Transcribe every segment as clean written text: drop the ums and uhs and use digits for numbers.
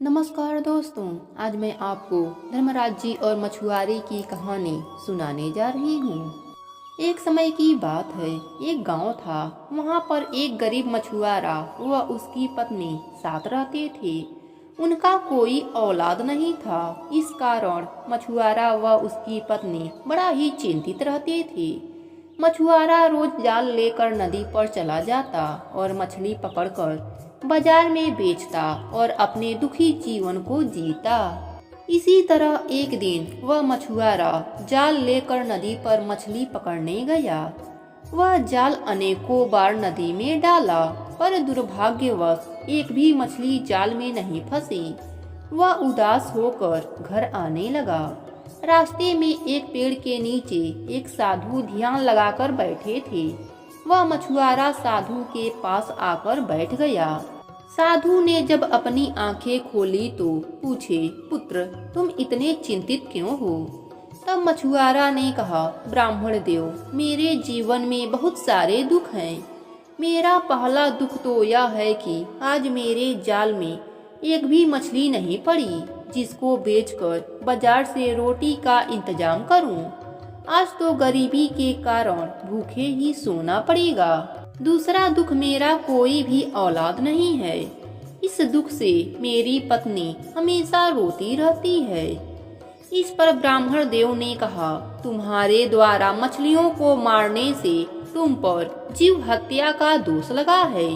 नमस्कार दोस्तों, आज मैं आपको धर्मराज जी और मछुआरे की कहानी सुनाने जा रही हूँ। एक समय की बात है, एक गांव था। वहाँ पर एक गरीब मछुआरा व उसकी पत्नी साथ रहते थे। उनका कोई औलाद नहीं था। इस कारण मछुआरा व उसकी पत्नी बड़ा ही चिंतित रहते थे। मछुआरा रोज जाल लेकर नदी पर चला जाता और मछली पकड़कर बाजार में बेचता और अपने दुखी जीवन को जीता। इसी तरह एक दिन वह मछुआरा जाल लेकर नदी पर मछली पकड़ने गया। वह जाल अनेकों बार नदी में डाला, पर दुर्भाग्यवश एक भी मछली जाल में नहीं फंसी। वह उदास होकर घर आने लगा। रास्ते में एक पेड़ के नीचे एक साधु ध्यान लगाकर बैठे थे। वह मछुआरा साधु के पास आकर बैठ गया। साधु ने जब अपनी आंखें खोली तो पूछे, पुत्र, तुम इतने चिंतित क्यों हो? तब मछुआरा ने कहा, ब्राह्मण देव, मेरे जीवन में बहुत सारे दुख हैं। मेरा पहला दुख तो यह है कि आज मेरे जाल में एक भी मछली नहीं पड़ी जिसको बेचकर बाजार से रोटी का इंतजाम करूं। आज तो गरीबी के कारण भूखे ही सोना पड़ेगा। दूसरा दुख, मेरा कोई भी औलाद नहीं है। इस दुख से मेरी पत्नी हमेशा रोती रहती है। इस पर ब्राह्मण देव ने कहा, तुम्हारे द्वारा मछलियों को मारने से तुम पर जीव हत्या का दोष लगा है।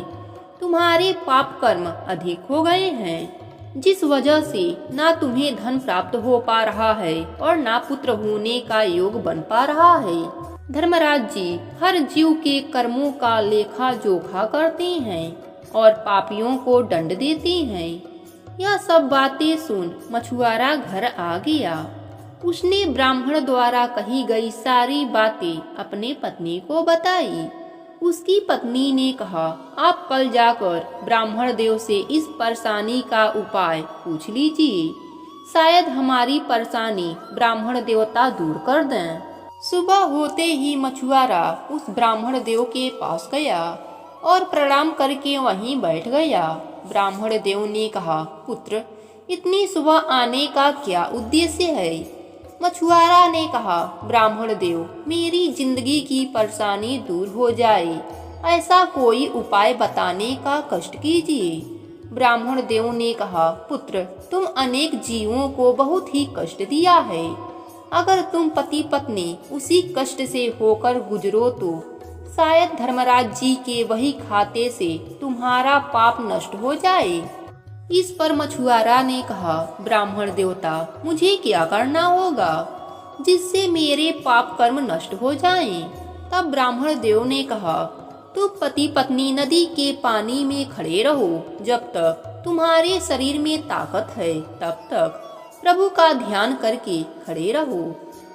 तुम्हारे पाप कर्म अधिक हो गए हैं, जिस वजह से ना तुम्हें धन प्राप्त हो पा रहा है और ना पुत्र होने का योग बन पा रहा है। धर्मराज जी हर जीव के कर्मों का लेखा जोखा करते हैं और पापियों को दंड देते हैं। यह सब बातें सुन मछुआरा घर आ गया। उसने ब्राह्मण द्वारा कही गई सारी बातें अपने पत्नी को बताई। उसकी पत्नी ने कहा, आप कल जाकर ब्राह्मण देव से इस परेशानी का उपाय पूछ लीजिए। शायद हमारी परेशानी ब्राह्मण देवता दूर कर दें। सुबह होते ही मछुआरा उस ब्राह्मण देव के पास गया और प्रणाम करके वहीं बैठ गया। ब्राह्मण देव ने कहा, पुत्र, इतनी सुबह आने का क्या उद्देश्य है? मछुआरा ने कहा, ब्राह्मण देव, मेरी जिंदगी की परेशानी दूर हो जाए, ऐसा कोई उपाय बताने का कष्ट कीजिए। ब्राह्मण देव ने कहा, पुत्र, तुम अनेक जीवों को बहुत ही कष्ट दिया है। अगर तुम पति पत्नी उसी कष्ट से होकर गुजरो तो शायद धर्मराज जी के वही खाते से तुम्हारा पाप नष्ट हो जाए। इस पर मछुआरा ने कहा, ब्राह्मण देवता, मुझे क्या करना होगा जिससे मेरे पाप कर्म नष्ट हो जाएं? तब ब्राह्मण देव ने कहा, तुम पति पत्नी नदी के पानी में खड़े रहो। जब तक तुम्हारे शरीर में ताकत है तब तक प्रभु का ध्यान करके खड़े रहो।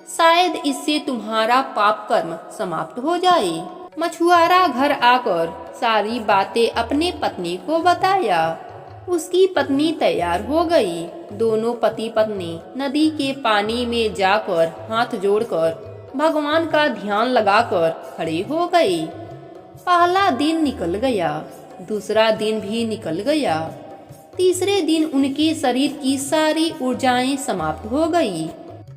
शायद इससे तुम्हारा पाप कर्म समाप्त हो जाए। मछुआरा घर आकर सारी बातें अपने पत्नी को बताया। उसकी पत्नी तैयार हो गई। दोनों पति पत्नी नदी के पानी में जाकर हाथ जोड़कर भगवान का ध्यान लगाकर खड़े हो गए। पहला दिन निकल गया, दूसरा दिन भी निकल गया। तीसरे दिन उनके शरीर की सारी ऊर्जाएं समाप्त हो गई।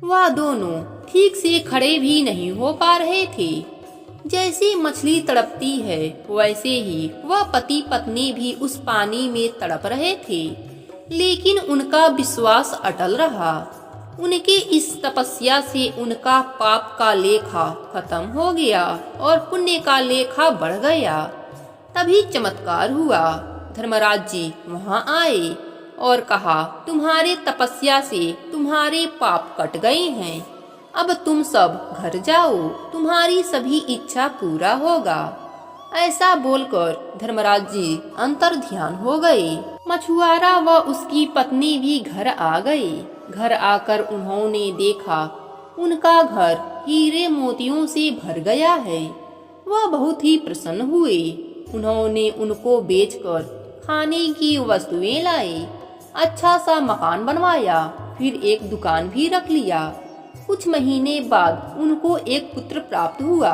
वह दोनों ठीक से खड़े भी नहीं हो पा रहे थे। जैसे मछली तड़पती है वैसे ही वह पति पत्नी भी उस पानी में तड़प रहे थे, लेकिन उनका विश्वास अटल रहा। उनके इस तपस्या से उनका पाप का लेखा खत्म हो गया और पुण्य का लेखा बढ़ गया। तभी चमत्कार हुआ। धर्मराज जी वहां आए और कहा, तुम्हारे तपस्या से तुम्हारे पाप कट गए हैं। अब तुम सब घर जाओ, तुम्हारी सभी इच्छा पूरा होगा। ऐसा बोलकर धर्मराज जी अंतर ध्यान हो गए। मछुआरा व उसकी पत्नी भी घर आ गए। घर आकर उन्होंने देखा उनका घर हीरे मोतियों से भर गया है। वह बहुत ही प्रसन्न हुए। उन्होंने उनको बेचकर खाने की वस्तुएं लाई, अच्छा सा मकान बनवाया, फिर एक दुकान भी रख लिया। कुछ महीने बाद उनको एक पुत्र प्राप्त हुआ।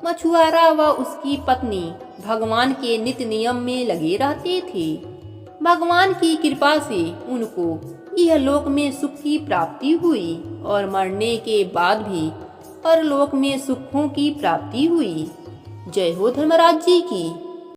मछुआरा व उसकी पत्नी भगवान के नित्य नियम में लगे रहते थे। भगवान की कृपा से उनको यह लोक में सुख की प्राप्ति हुई और मरने के बाद भी परलोक में सुखों की प्राप्ति हुई। जय हो धर्मराज जी की।